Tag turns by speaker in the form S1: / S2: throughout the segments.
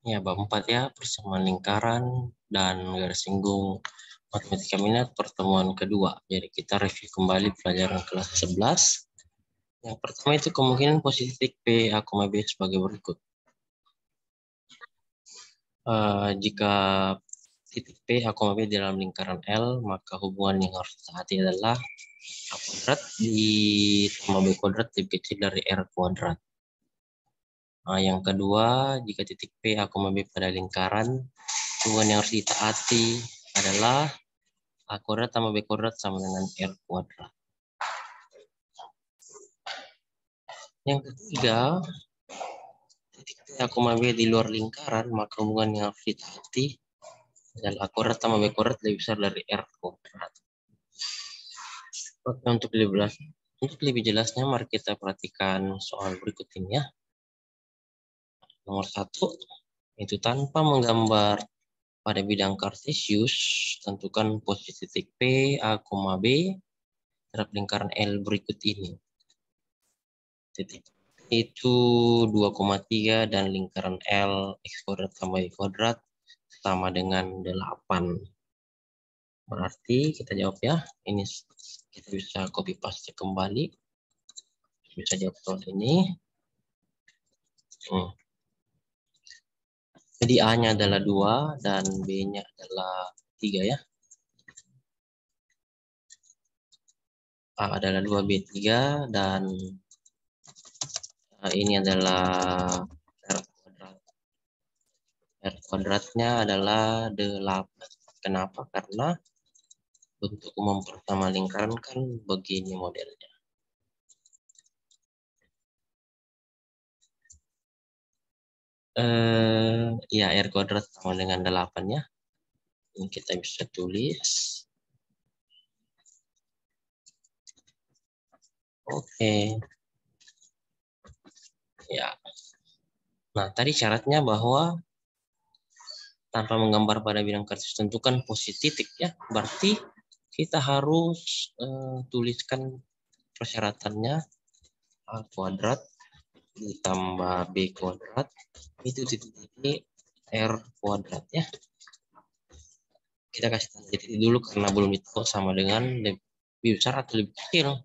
S1: Ya, bab 4 ya, persamaan lingkaran dan garis singgung matematika minat pertemuan kedua. Jadi kita review kembali pelajaran kelas 11. Yang pertama itu kemungkinan posisi titik P, A, B sebagai berikut. Jika titik P, A, B dalam lingkaran L, maka hubungan yang harus ditaati adalah A kuadrat ditambah B kuadrat lebih kecil dari R kuadrat. Yang kedua, jika titik P, A, B pada lingkaran, hubungan yang harus ditaati adalah A kuadrat tambah B kuadrat sama dengan R kuadrat. Yang ketiga, titik P, A, B di luar lingkaran, maka hubungan yang harus ditaati adalah A kuadrat tambah B kuadrat lebih besar dari R kuadrat. Oke, untuk lebih jelasnya, mari kita perhatikan soal berikut ini ya. Nomor 1, itu tanpa menggambar pada bidang kartesius, tentukan posisi titik P, A, B terhadap lingkaran L berikut ini. Titik P itu 2,3 dan lingkaran L X kuadrat tambah Y kuadrat sama dengan 8. Berarti kita jawab ya. Ini kita bisa copy paste kembali. Bisa jawab soal ini. Jadi A-nya adalah 2 dan B-nya adalah 3 ya. A adalah 2, B 3 dan ini adalah R kuadrat. R kuadratnya adalah 8. Kenapa? Karena untuk umum pertama lingkaran kan begini modelnya. Ya, R kuadrat sama dengan 8 ya. Ini kita bisa tulis. Oke. Ya. Nah, tadi syaratnya bahwa tanpa menggambar pada bidang kartesius tentukan posisi titik ya. Berarti kita harus tuliskan persyaratannya A kuadrat ditambah B kuadrat itu titik R kuadrat ya. Kita kasih tanda titik dulu karena belum ditahu sama dengan lebih besar atau lebih kecil.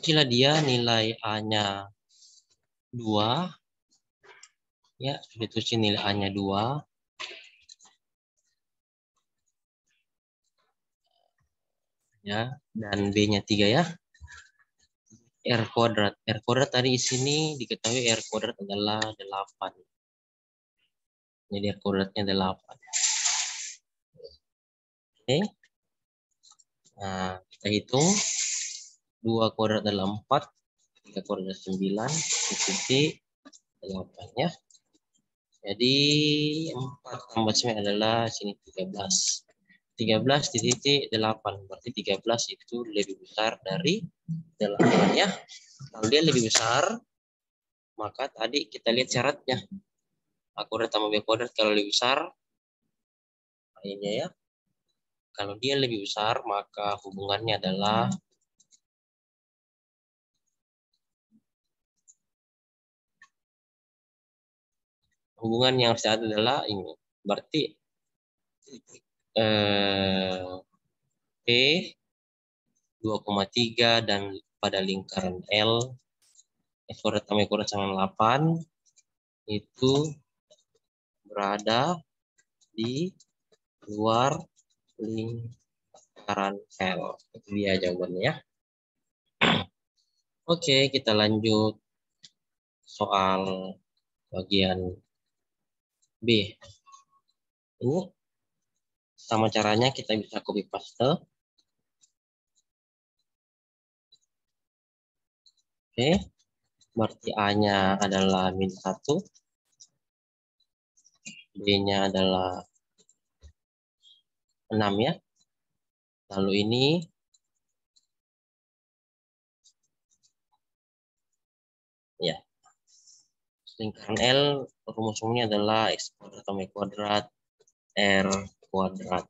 S1: Jika dia nilai A-nya 2 ya, sudah tulis nilai A-nya 2 ya, dan B-nya 3 ya. R kuadrat. R kuadrat tadi di sini diketahui R kuadrat adalah 8. Jadi R kuadratnya 8. Oke. Nah, kita hitung. 2 kuadrat adalah 4. 3 kuadrat adalah 9. Ikuti 8 ya. Jadi 4 tambah 9 adalah sini 13. 13 di titik 8. Berarti 13 itu lebih besar dari 8 ya. Kalau dia lebih besar, maka tadi kita lihat syaratnya. A kuadrat tambah B kuadrat kalau lebih besar, ini ya. Kalau dia lebih besar, maka hubungannya adalah hubungan yang harus ada adalah ini. Berarti P 2,3 dan pada lingkaran L X kuadrat tambah Y kuadrat sama 8 itu berada di luar lingkaran L. Itu dia jawabannya ya. Oke, kita lanjut soal bagian B. Ini sama caranya kita bisa copy paste. Oke, berarti A-nya adalah -1, B-nya adalah 6 ya. Lalu ini ya, lingkaran L rumusnya adalah X kuadrat tambah Y kuadrat R kuadrat.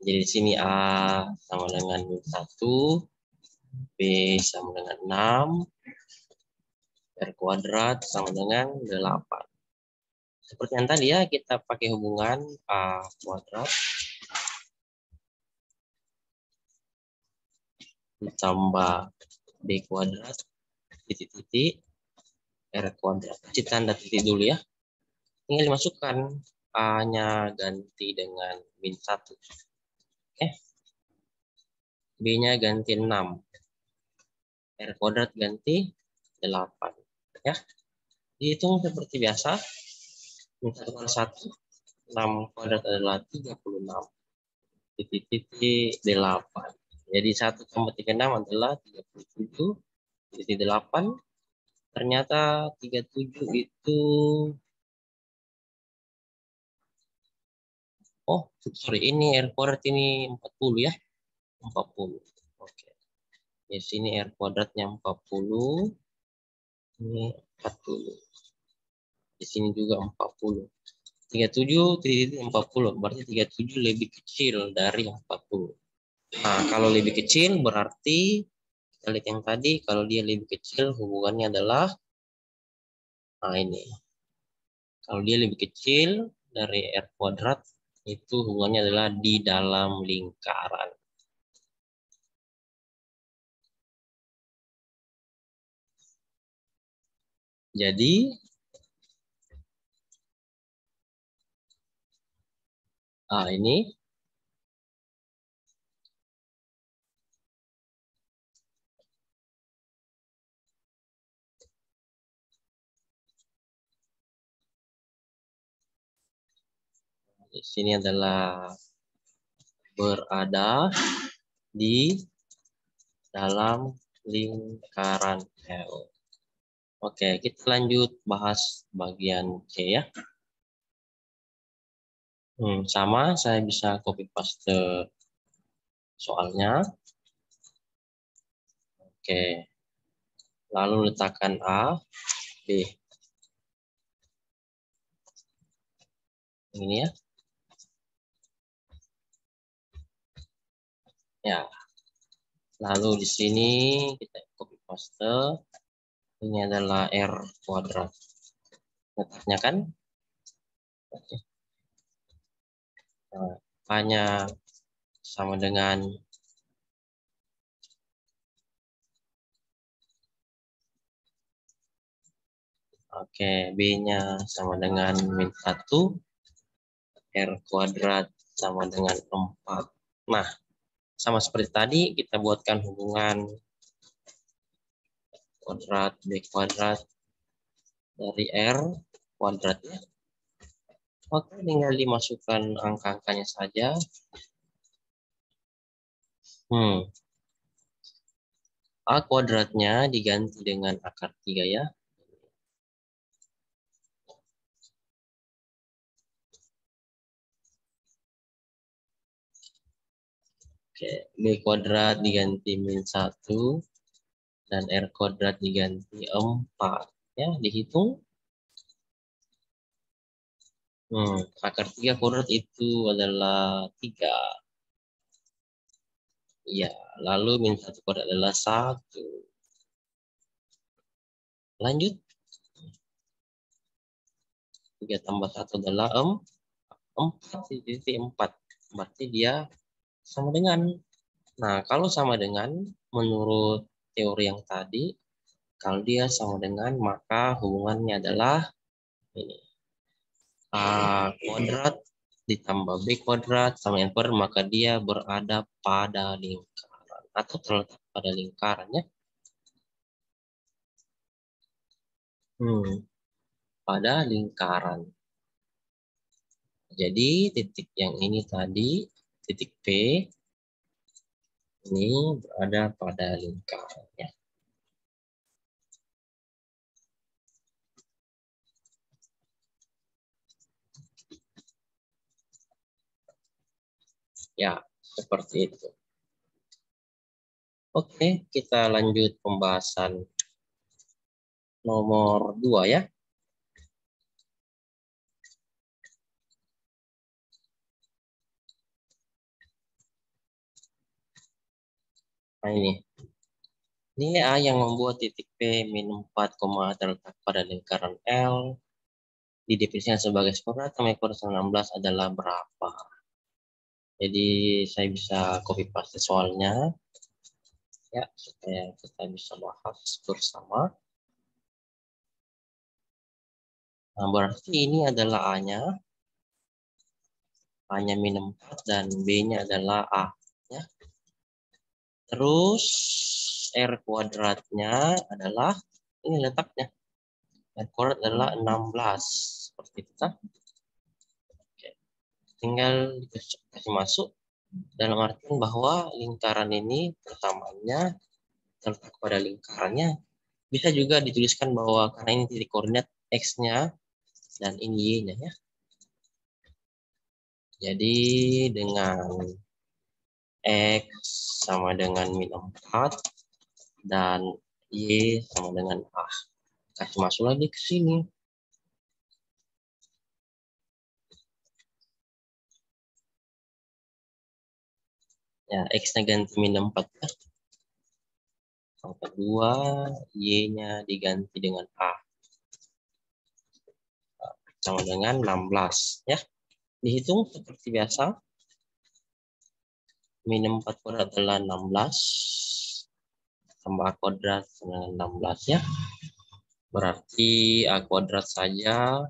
S1: Jadi di sini A sama dengan -1, B sama dengan 6, R kuadrat sama dengan 8. Seperti yang tadi ya, kita pakai hubungan A kuadrat ditambah B kuadrat titik-titik R kuadrat. Kasih tanda titik dulu ya. Tinggal dimasukkan. A-nya ganti dengan min 1. Oke. B-nya ganti 6. R kuadrat ganti 8. Ya. Dihitung seperti biasa. Min 1 kali 1. 6 kuadrat adalah 36. Titik-titik 8. Jadi 1,36 adalah 37,8. Ternyata 37 itu, oh sorry, ini R kuadrat ini 40 ya. 40. Oke. Di sini R kuadratnya 40. Ini 40. Di sini juga 40. 37 40. Berarti 37 lebih kecil dari 40. Nah, kalau lebih kecil berarti kita lihat yang tadi, kalau dia lebih kecil hubungannya adalah, nah ini. Kalau dia lebih kecil dari R kuadrat, itu hubungannya adalah di dalam lingkaran. Jadi, ini di sini adalah berada di dalam lingkaran L. Oke, kita lanjut bahas bagian C ya. Sama, saya bisa copy paste soalnya. Oke, lalu letakkan A, B. Ini ya. Ya. Lalu di sini kita copy paste. Ini adalah R kuadrat. Letaknya kan? Oke. Nah, A-nya sama dengan B-nya sama dengan min 1. R kuadrat sama dengan 4. Nah, sama seperti tadi, kita buatkan hubungan kuadrat B kuadrat dari R kuadrat ya. Oke, tinggal dimasukkan angka-angkanya saja. A kuadratnya diganti dengan akar 3 ya. Oke, B kuadrat diganti min 1 dan R kuadrat diganti 4. Ya, dihitung. Akar 3 kuadrat itu adalah 3. Ya, lalu min 1 kuadrat adalah 1. Lanjut. 3 tambah 1 adalah 4. Berarti dia sama dengan. Nah, kalau sama dengan, menurut teori yang tadi, kalau dia sama dengan, maka hubungannya adalah ini. A kuadrat ditambah B kuadrat sama N kuadrat, maka dia berada pada lingkaran. Atau terletak pada lingkarannya. Pada lingkaran. Jadi titik yang ini tadi, titik P, ini berada pada lingkarannya. Ya, seperti itu. Oke, kita lanjut pembahasan nomor 2 ya. Nah ini. Ini A yang membuat titik P min 4, terletak pada lingkaran L didefinisikan sebagai skor data kuadrat 16 adalah berapa. Jadi saya bisa copy paste soalnya ya supaya kita bisa bahas bersama. Nah, berarti ini adalah A-nya. A-nya min 4 dan B-nya adalah A. Ya. Terus R kuadratnya adalah, ini letaknya. R kuadrat adalah 16. Seperti itu. Oke. Tinggal kasih masuk. Dalam artian bahwa lingkaran ini pertamanya terletak pada lingkarannya. Bisa juga dituliskan bahwa karena ini titik koordinat X-nya dan ini Y-nya ya. Jadi dengan X sama dengan min 4 dan Y sama dengan A. Kasih masuk lagi ke sini. Ya, X-nya ganti min 4 ya. Yang kedua, Y-nya diganti dengan A. Sama dengan 16 ya. Dihitung seperti biasa. Min 4 kuadrat adalah 16. Tambah A kuadrat dengan 16 ya. Berarti A kuadrat saja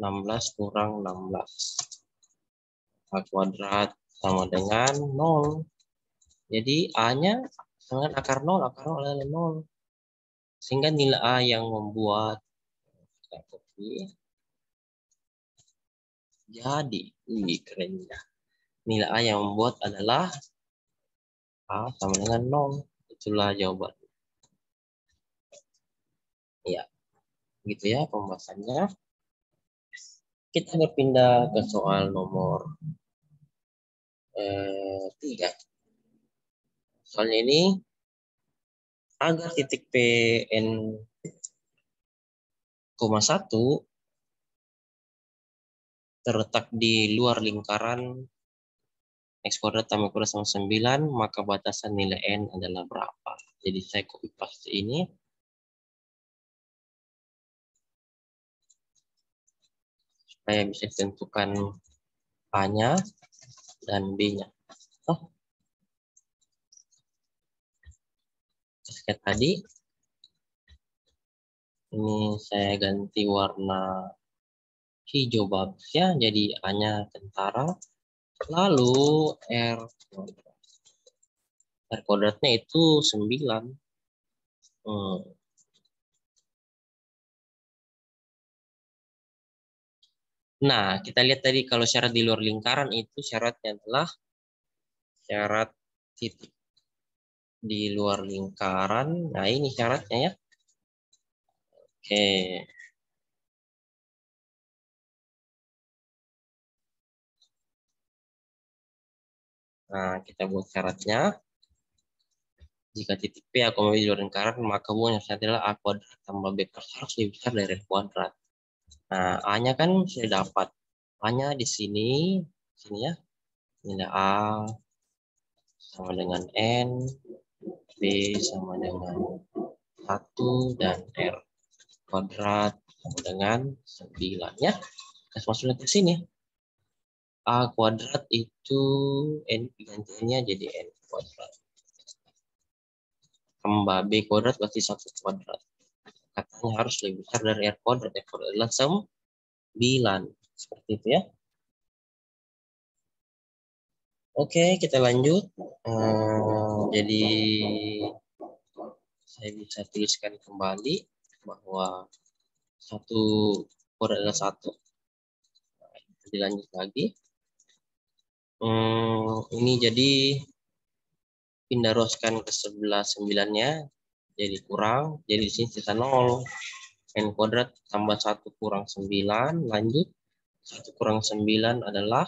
S1: 16 kurang 16. A kuadrat sama dengan 0. Jadi A-nya dengan akar 0 adalah 0. Sehingga nilai A yang membuat kita copy. Jadi, ini kerennya. Nilai A yang membuat adalah A sama dengan 0. Itulah jawaban. Ya, gitu ya pembahasannya. Kita berpindah ke soal nomor 3. Soalnya ini, agar titik PN, 1 terletak di luar lingkaran X kuadrat tambah kuadrat sama 9, maka batasan nilai N adalah berapa? Jadi saya copy paste ini. Supaya bisa ditentukan A-nya dan B-nya. Oh, kayak tadi, ini saya ganti warna hijau bagus ya, jadi A-nya tentara. Lalu R kuadratnya itu 9. Nah, kita lihat tadi kalau syarat di luar lingkaran itu syaratnya adalah syarat titik di luar lingkaran. Nah, ini syaratnya ya. Oke. Nah, kita buat syaratnya. Jika titik P akomodir di luar lingkaran, maka hubungan yang adalah A kuadrat tambah B harus lebih besar dari R kuadrat. Nah, A-nya kan sudah dapat. A-nya di sini ya. Nilai A sama dengan N, B sama dengan 1, dan R kuadrat sama dengan 9 ya. Kita masukkan ke sini. A kuadrat itu N gantinya jadi N kuadrat. Tambah B kuadrat berarti 1 kuadrat. Katanya harus lebih besar dari R kuadrat. R kuadrat adalah 9. Seperti itu ya. Oke, kita lanjut. Jadi saya bisa tuliskan kembali bahwa 1 kuadrat adalah 1. Dilanjut lagi. Ini jadi pindah ruaskan ke sebelah 9-nya. Jadi kurang. Jadi di sini sisa 0. N kuadrat tambah 1 kurang 9. Lanjut. 1 kurang 9 adalah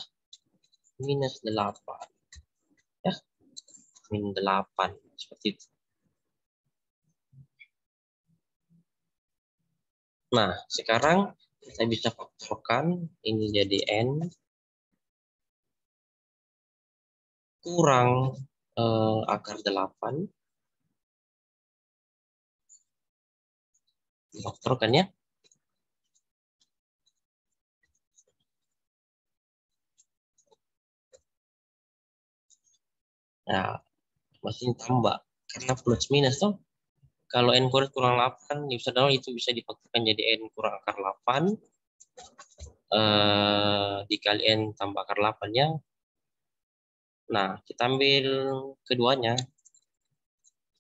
S1: minus 8. Ya. Min 8. Seperti itu. Nah, sekarang kita bisa faktorkan. Ini jadi N kurang akar 8. Faktorkan ya. Nah, masih tambah. Karena plus minus tuh. Kalau n kuadrat kurang 8, bisa itu bisa difaktorkan jadi n kurang akar 8. Dikali n tambah akar 8 ya. Nah, kita ambil keduanya.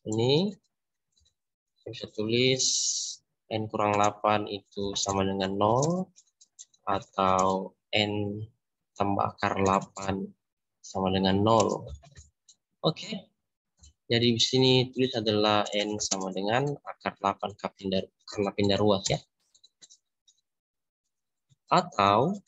S1: Ini saya bisa tulis n kurang 8 itu sama dengan 0. Atau n tambah akar 8 sama dengan 0. Oke. Jadi di sini tulis adalah n sama dengan akar 8 karena pindah ruas ya. Atau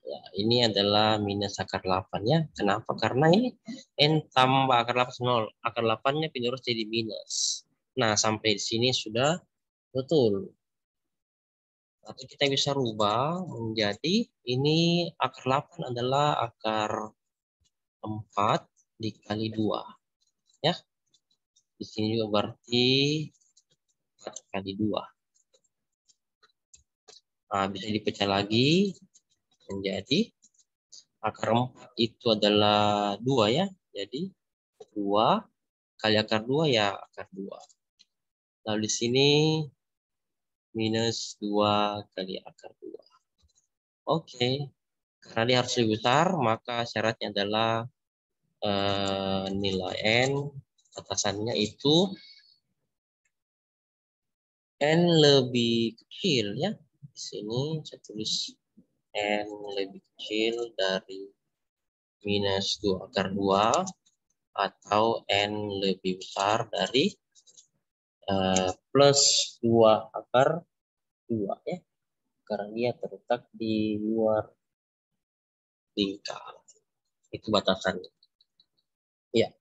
S1: ya, ini adalah minus akar 8 ya. Kenapa? Karena ini n tambah akar 8 0. Akar 8-nya pindah ruas jadi minus. Nah, sampai di sini sudah betul. Atau kita bisa rubah menjadi ini akar 8 adalah akar 4 dikali 2. Ya. Di sini juga berarti 4 kali 2. Nah, bisa dipecah lagi menjadi akar 4 itu adalah 2 ya. Jadi 2 kali akar 2 ya akar 2. Lalu di sini minus 2 kali akar 2. Oke. Karena dia harus lebih besar, maka syaratnya adalah nilai n batasannya itu n lebih kecil ya. Di sini saya tulis n lebih kecil dari minus 2 akar 2 atau n lebih besar dari plus 2 akar 2 ya. Karena dia terletak di luar lingkar. Itu batasannya. Ya,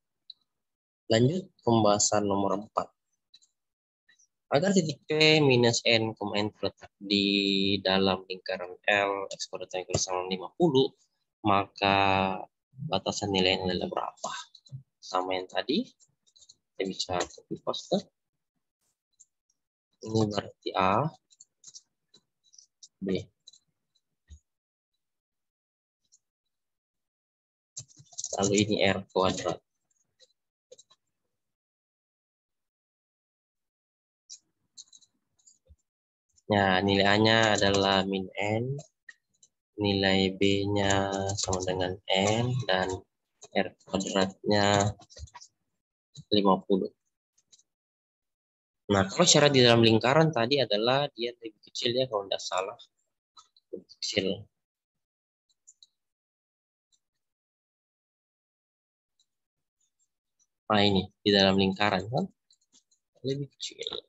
S1: lanjut pembahasan nomor 4. Agar titik P minus N, N terletak di dalam lingkaran L, X kuadrat sama 50, maka batasan nilai N adalah berapa? Sama yang tadi, kita bisa copy paste. Ini berarti A, B. Lalu ini R kuadrat. Nah, nilai A-nya adalah min N, nilai B-nya sama dengan N, dan R kuadratnya 50. Nah, kalau syarat di dalam lingkaran tadi adalah dia lebih kecil ya, kalau tidak salah. Lebih kecil. Nah, ini di dalam lingkaran kan lebih kecil.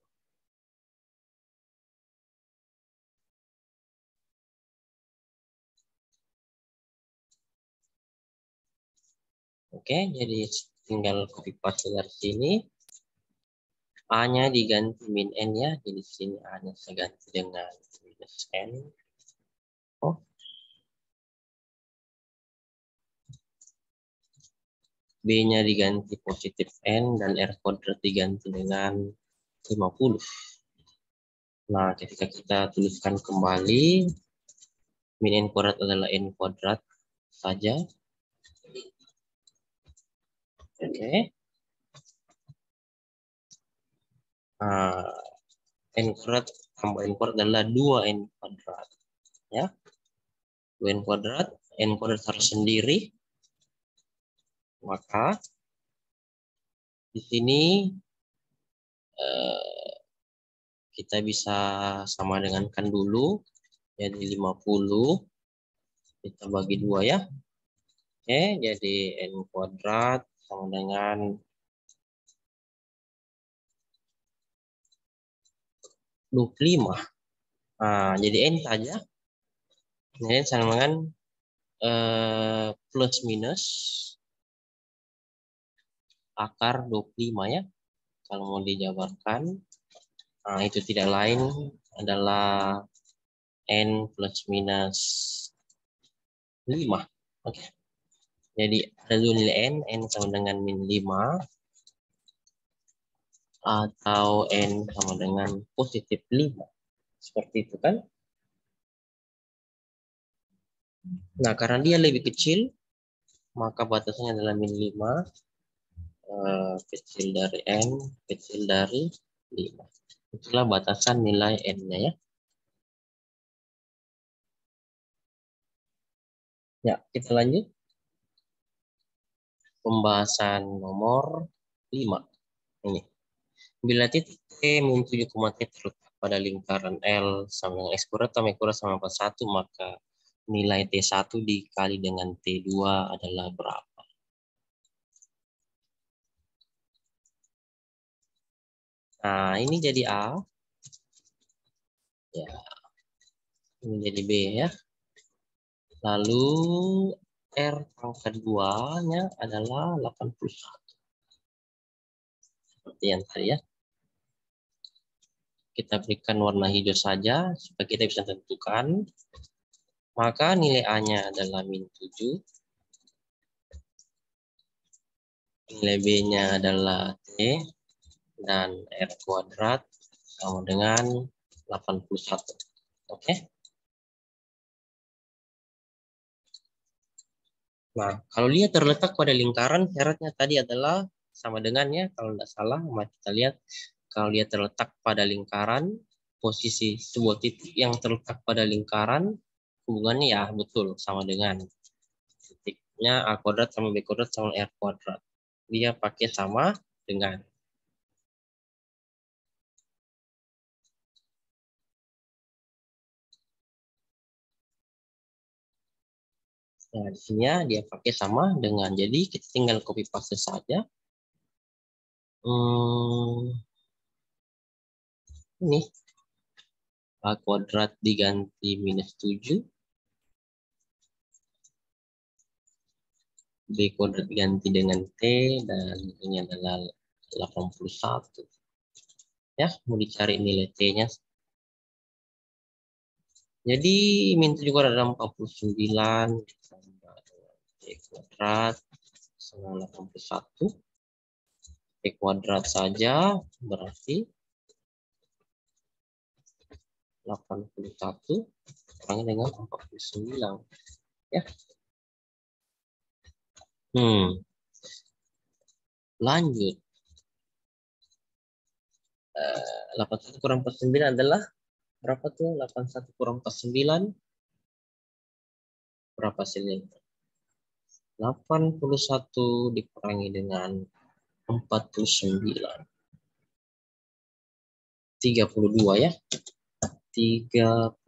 S1: Oke, jadi tinggal copy paste dari sini. A-nya diganti min N ya. Jadi sini A-nya saya ganti dengan minus N. Oh. B-nya diganti positif N dan R kuadrat diganti dengan 50. Nah, ketika kita tuliskan kembali, min N kuadrat adalah N kuadrat saja. Oke. Nah, N kuadrat tambah N kuadrat adalah 2N kuadrat. Ya. 2N kuadrat, N kuadrat harus sendiri. Maka di sini kita bisa sama dengankan dulu. Jadi 50 kita bagi 2 ya. Oke, jadi N kuadrat sama dengan 25. Nah, jadi N saja. Ini sama dengan plus minus akar 25 ya. Kalau mau dijabarkan. Nah, itu tidak lain adalah N plus minus 5. Oke. Jadi ada dua nilai N sama dengan min 5. Atau N sama dengan positif 5. Seperti itu kan. Nah, karena dia lebih kecil, maka batasnya adalah min 5, kecil dari N, kecil dari 5. Itulah batasan nilai N-nya ya. Ya, kita lanjut. Pembahasan nomor 5. Ini. Bila titik T min 7, T terletak pada lingkaran L sama dengan X kuadrat tambah Y kuadrat sama dengan 1, maka nilai T1 dikali dengan T2 adalah berapa? Nah, ini jadi A. Ya, ini jadi B ya. Lalu R pangkat 2-nya adalah 81. Seperti yang tadi ya. Kita berikan warna hijau saja supaya kita bisa tentukan. Maka nilai A-nya adalah min 7. Nilai B-nya adalah T. Dan R kuadrat sama dengan 81. Oke. Nah, kalau dia terletak pada lingkaran, syaratnya tadi adalah sama dengannya. Kalau tidak salah, mari kita lihat. Kalau dia terletak pada lingkaran, posisi sebuah titik yang terletak pada lingkaran, hubungannya ya betul sama dengan titiknya A kuadrat sama B kuadrat sama R kuadrat. Dia pakai sama dengan. Nah, di sini ya, dia pakai sama dengan. Jadi kita tinggal copy paste saja. Ini A kuadrat diganti minus 7. B kuadrat diganti dengan T. Dan ini adalah 81. Ya, mau dicari nilai T-nya. Jadi min 7 kuadrat adalah 49. Ditambah T kuadrat sama 81. T kuadrat saja berarti 81 kurangnya dengan 49. Ya. Lanjut. 81 kurang 49 adalah berapa tuh? 81 kurang 49 berapa hasilnya? 81 dikurangi dengan 49. 32 ya. 32.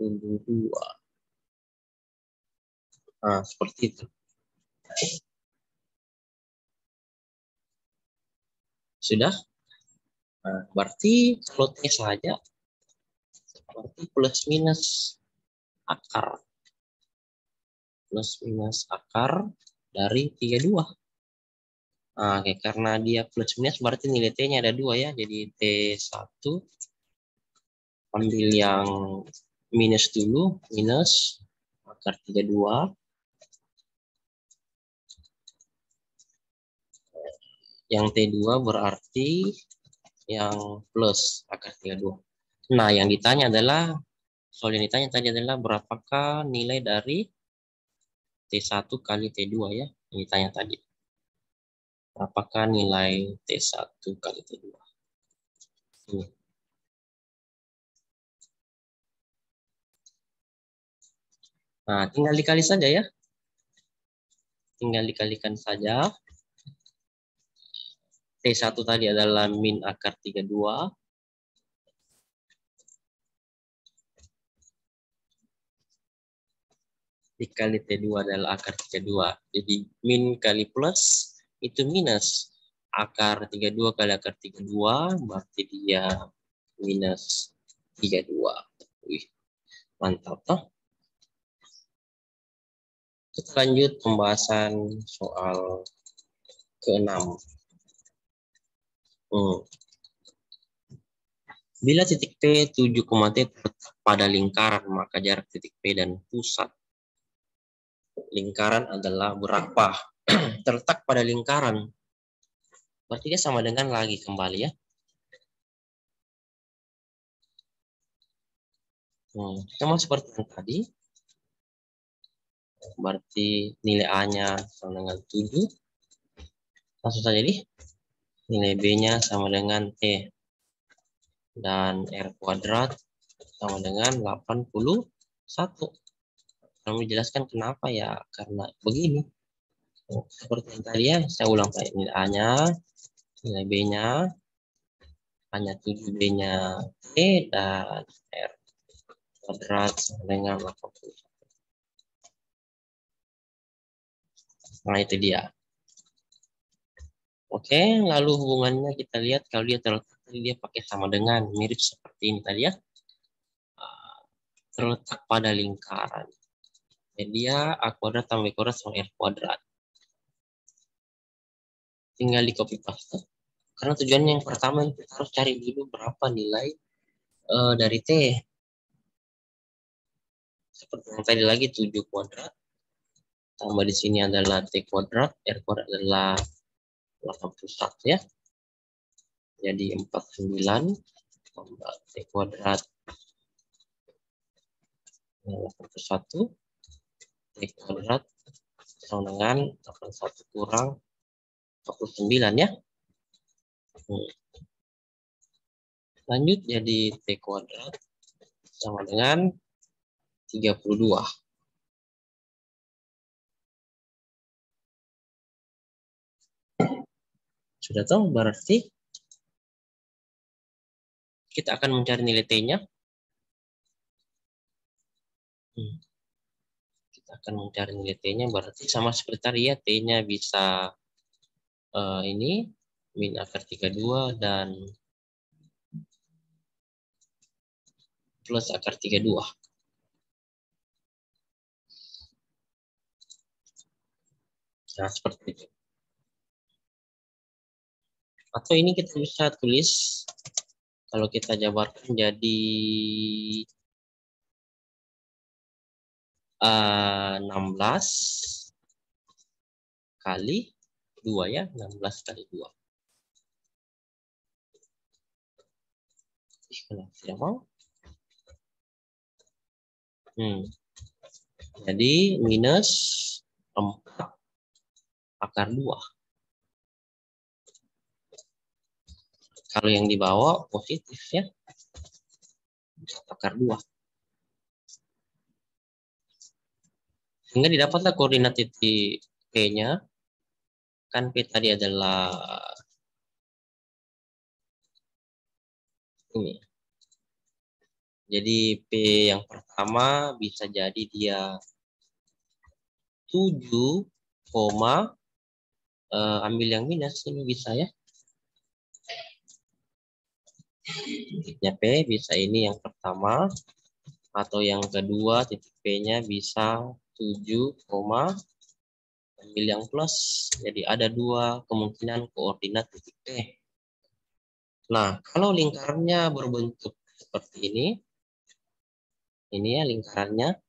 S1: Nah, seperti itu. Sudah? Nah, berarti kalau T saja, berarti plus minus akar. Plus minus akar dari 32. Nah, oke, karena dia plus minus berarti nilai T-nya ada 2 ya. Jadi T1 ambil yang minus dulu, minus akar 32. Yang T2 berarti yang plus akar 32. Nah, yang ditanya adalah, soal yang ditanya tadi adalah berapakah nilai dari T1 kali T2 ya. Yang ditanya tadi. Berapakah nilai T1 kali T2? Ini. Nah, tinggal dikali saja ya. Tinggal dikalikan saja. T1 tadi adalah min akar 32. Dikali T2 adalah akar 32. Jadi min kali plus itu minus. Akar 32 kali akar 32 berarti dia minus 32. Wih, mantap toh. Kita lanjut pembahasan soal ke-6. Bila titik P 7, T terletak pada lingkaran, maka jarak titik P dan pusat lingkaran adalah berapa? Terletak pada lingkaran. Berarti dia sama dengan lagi kembali ya. Sama seperti yang tadi. Berarti nilai A-nya sama dengan 7. Langsung saja nih. Nilai B-nya sama dengan T. Dan R kuadrat sama dengan 81. Kami jelaskan kenapa ya, karena begini. Seperti yang tadi ya, saya ulang Pak. Nilai A-nya, nilai B-nya, hanya 7, B-nya T, dan R kuadrat sama dengan 81. Nah, itu dia. Oke, lalu hubungannya kita lihat kalau dia terletak, dia pakai sama dengan, mirip seperti ini tadi ya. Terletak pada lingkaran. Jadi dia A kuadrat tambah B kuadrat sama R kuadrat. Tinggal di copy paste. Karena tujuannya yang pertama kita harus cari dulu berapa nilai dari T. Seperti yang tadi lagi 7 kuadrat. Tambah di sini adalah T kuadrat, R kuadrat adalah 81 ya. Jadi 49 tambah T kuadrat 81 T kuadrat sama dengan 81 kurang 49 ya. Lanjut jadi T kuadrat sama dengan 32. Sudah tahu berarti kita akan mencari nilai T-nya. Kita akan mencari nilai T-nya berarti sama seperti tadi ya, T-nya bisa ini min akar 32 dan plus akar 32. Nah, seperti itu. Atau ini kita bisa tulis, kalau kita jabarkan jadi 16 kali 2 ya, 16 kali 2. Tidak mau. Jadi minus 4 akar 2. Kalau yang di bawah positif ya, akar 2. Sehingga didapatlah koordinat titik P-nya. Kan P tadi adalah ini. Jadi P yang pertama bisa jadi dia 7, ambil yang minus ini bisa ya. Titiknya P bisa ini yang pertama, atau yang kedua titik P-nya bisa 7, ambil yang plus. Jadi ada dua kemungkinan koordinat titik P. Nah, kalau lingkarannya berbentuk seperti ini ya lingkarannya.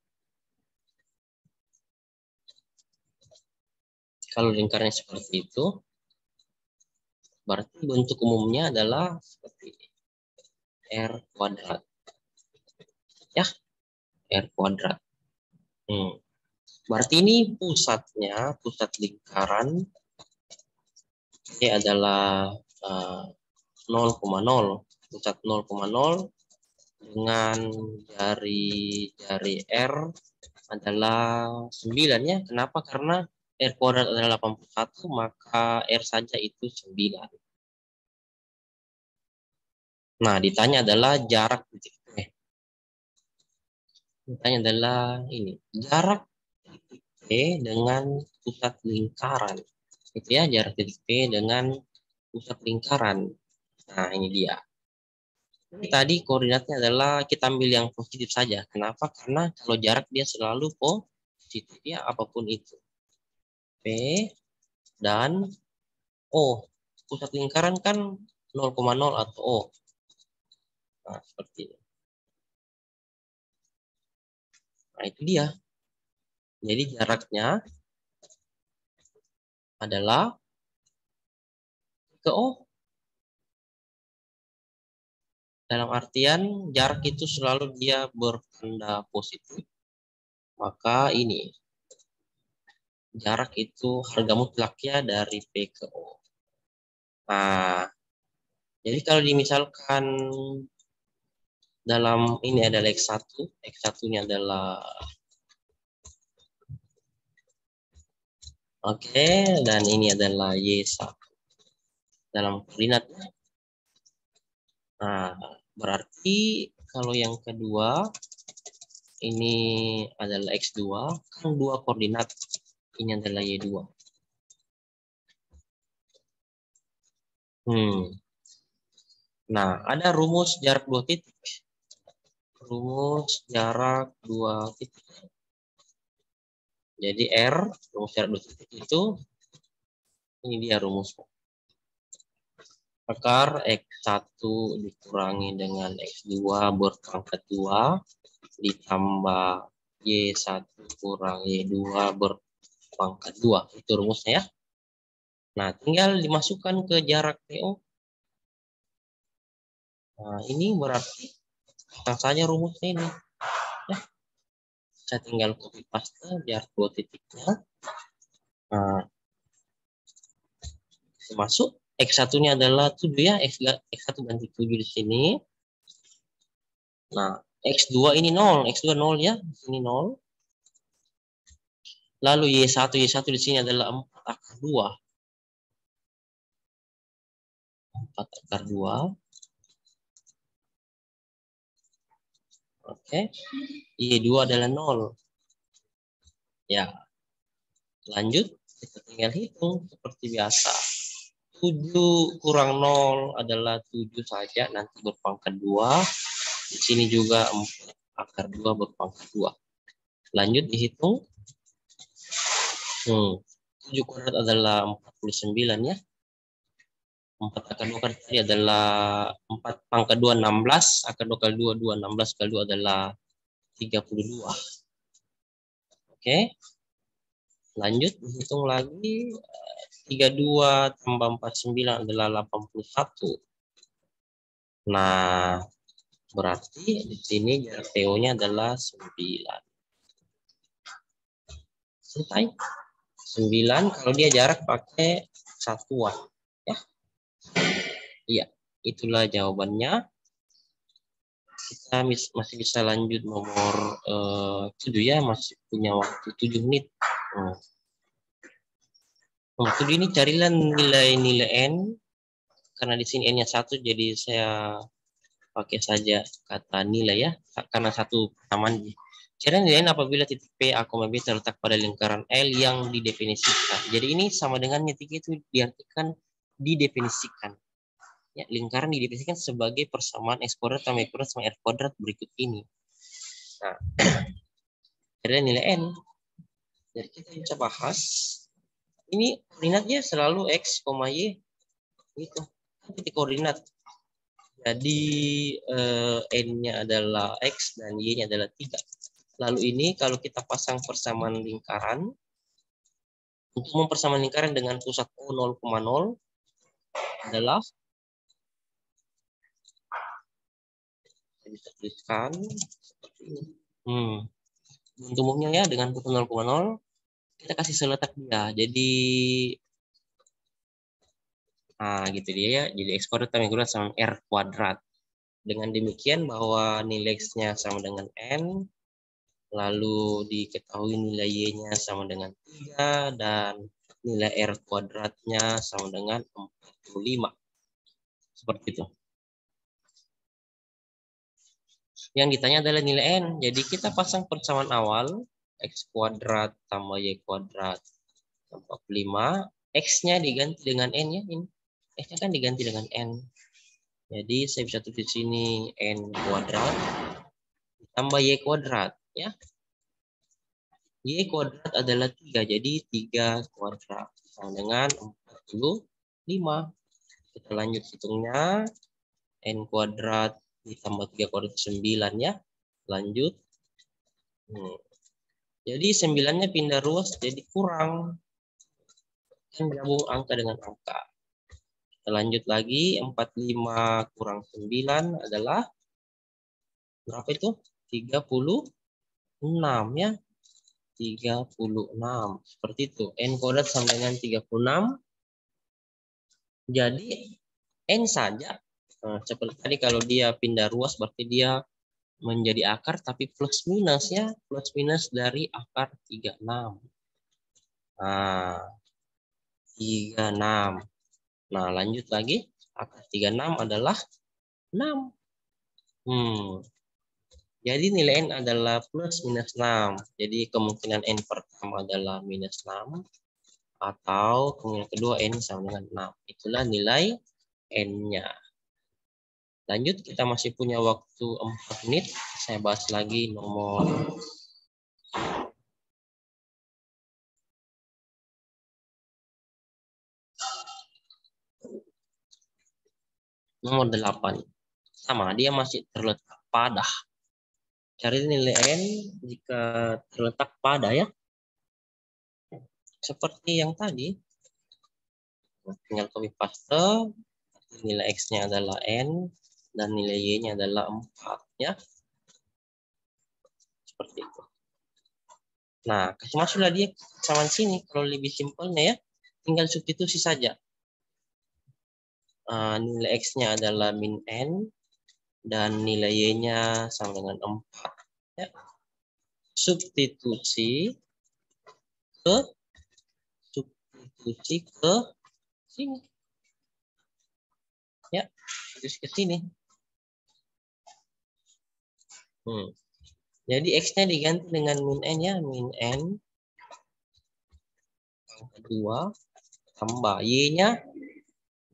S1: Kalau lingkarannya seperti itu, berarti bentuk umumnya adalah seperti ini. R kuadrat. Ya, R kuadrat. Berarti ini pusatnya, pusat lingkaran ini adalah 0,0. Pusat 0,0 dengan jari R adalah 9 ya. Kenapa? Karena R kuadrat adalah 81, maka R saja itu 9. Nah, ditanya adalah jarak titik P. Ditanya adalah ini, jarak titik P dengan pusat lingkaran. Itu ya, jarak titik P dengan pusat lingkaran. Nah, ini dia. Tadi koordinatnya adalah kita ambil yang positif saja. Kenapa? Karena kalau jarak dia selalu positif ya, apapun itu. P dan O. Pusat lingkaran kan 0,0 atau O. Nah, seperti ini. Nah, itu dia. Jadi jaraknya adalah ke O. Dalam artian jarak itu selalu dia bertanda positif. Maka ini jarak itu harga mutlaknya dari P ke O. Nah, jadi kalau dimisalkan dalam ini adalah X1, X1-nya adalah oke, dan ini adalah Y1 dalam koordinatnya. Nah, berarti kalau yang kedua ini adalah X2, kan 2 koordinat. Ini adalah Y2. Nah, ada rumus jarak 2 titik. Rumus jarak 2 titik. Jadi R, rumus jarak 2 titik itu, ini dia rumusnya. Akar X1 dikurangi dengan X2 berpangkat 2 ditambah Y1 kurang Y2 berpangkat 2. Itu rumusnya ya. Nah, tinggal dimasukkan ke jarak PO. Nah, ini berarti pasang saja rumusnya ini. Ya. Saya tinggal copy paste jarak 2 titiknya. Nah, masuk. X1-nya adalah 7 ya. X1 ganti 7 di sini. Nah, X2 ini 0. X2 0 ya. Di sini 0. Lalu Y1 di sini adalah 4 akar 2. 4 akar 2. Oke. Y2 adalah 0. Ya. Lanjut. Kita tinggal hitung seperti biasa. 7 kurang 0 adalah 7 saja. Nanti berpangkat 2. Di sini juga 4 akar 2 berpangkat 2. Lanjut dihitung. 7 kuadrat adalah 49 ya. 4 akar 2 kan tadi adalah 4 pangkat 2 16, akar 2 kali 2 2, 16 kali 2 adalah 32. Oke. Lanjut hitung lagi, 32 tambah 49 adalah 81. Nah, berarti di sini jarak PO-nya adalah 9. Selesai. 9 kalau dia jarak pakai satuan ya. Iya, itulah jawabannya. Kita masih bisa lanjut nomor 7 ya, masih punya waktu 7 menit. Nomor 7 ini carilah nilai-nilai N, karena di sini N-nya 1, jadi saya pakai saja kata nilai ya, karena satu persamaan. Cari nilai N apabila titik P, A, B terletak pada lingkaran L yang didefinisikan. Jadi ini sama dengan titik itu diartikan didefinisikan. Ya, lingkaran didefinisikan sebagai persamaan X kuadrat tambah Y kuadrat sama R kuadrat berikut ini. Nah, ada nilai N. Jadi kita bisa bahas. Ini koordinatnya selalu X, Y. Gitu. Titik koordinat. Jadi N-nya adalah X dan Y-nya adalah 3. Lalu ini kalau kita pasang persamaan lingkaran. Untuk mempersamaan lingkaran dengan pusat O 0,0 adalah bisa tuliskan seperti ini. Untuk umumnya ya dengan pusat 0,0 kita kasih seletak dia. Jadi gitu dia ya. Jadi X kuadrat tambah Y kuadrat sama R kuadrat. Dengan demikian bahwa nilai X-nya sama dengan N, lalu diketahui nilai Y-nya sama dengan 3 dan nilai R kuadratnya sama dengan 45. Seperti itu. Yang ditanya adalah nilai N. Jadi kita pasang persamaan awal. X kuadrat tambah Y kuadrat 45. X-nya diganti dengan N ya. Ini. X-nya kan diganti dengan N. Jadi saya bisa tulis di sini N kuadrat tambah Y kuadrat. Ya. Y kuadrat adalah 3. Jadi 3 kuadrat. Sama dengan 45. Kita lanjut hitungnya. N kuadrat ditambah 3 kuadrat 9 ya. Lanjut. Jadi 9-nya pindah ruas jadi kurang. Kan gabung angka dengan angka. Kita lanjut lagi. 45 kurang 9 adalah berapa itu? 36 ya. 36. Seperti itu. N kuadrat sama dengan 36. Jadi N saja. Nah, seperti tadi kalau dia pindah ruas berarti dia menjadi akar tapi plus minus ya. Plus minus dari akar 36. Nah, 36. Nah, lanjut lagi. Akar 36 adalah 6. Jadi nilai N adalah plus minus 6. Jadi kemungkinan N pertama adalah minus 6. Atau kemungkinan kedua N sama dengan 6. Itulah nilai N-nya. Lanjut, kita masih punya waktu 4 menit. Saya bahas lagi nomor 8. Sama, dia masih terletak pada. Cari nilai N jika terletak pada ya. Seperti yang tadi. Tinggal copy paste. Nilai X-nya adalah N. Dan nilai Y-nya adalah 4 ya. Seperti itu. Nah, kasih masuklah dia sama sini. Kalau lebih simpelnya ya, tinggal substitusi saja. Nilai X-nya adalah min N. Dan nilai Y-nya sama dengan 4. Ya. Substitusi ke sini. Ya, terus ke sini. Jadi X-nya diganti dengan min N ya, min N kedua tambah Y-nya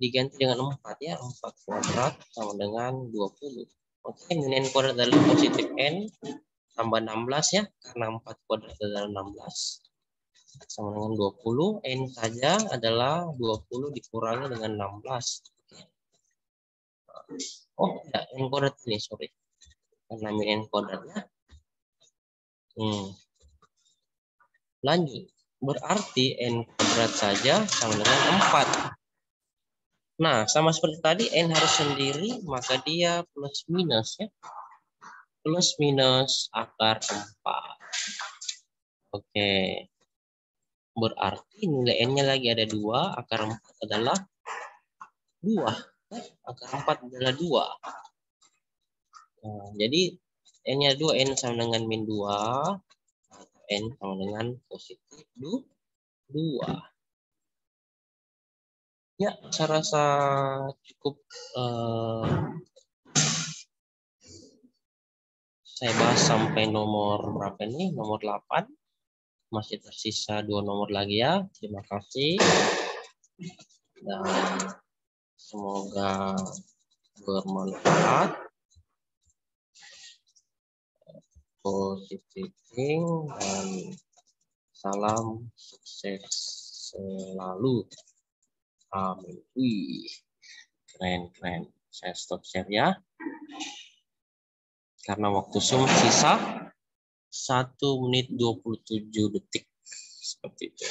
S1: diganti dengan 4 ya, 4 kuadrat sama dengan 20. Oke, min N kuadrat adalah positif N tambah 16 ya, karena 4 kuadrat adalah 16 sama dengan 20. N saja adalah 20 dikurangi dengan 16. Oh, tidak, N kuadrat ini, sorry. Karena min N kuadratnya. Lanjut. Berarti N kuadrat saja sama dengan 4. Nah, sama seperti tadi, N harus sendiri, maka dia plus minus ya. Plus minus akar 4. Oke. Berarti nilai N-nya lagi ada 2, akar 4 adalah 2. Akar 4 adalah 2. Nah, jadi N-nya 2, N sama dengan min 2. N sama dengan positif 2. Ya, saya rasa cukup saya bahas sampai nomor berapa ini? Nomor 8. Masih tersisa 2 nomor lagi ya. Terima kasih. Dan semoga bermanfaat. Positif dan salam sukses selalu. Amin. Wih, keren. Saya stop share ya. Karena waktu Zoom sisa 1 menit 27 detik. Seperti itu.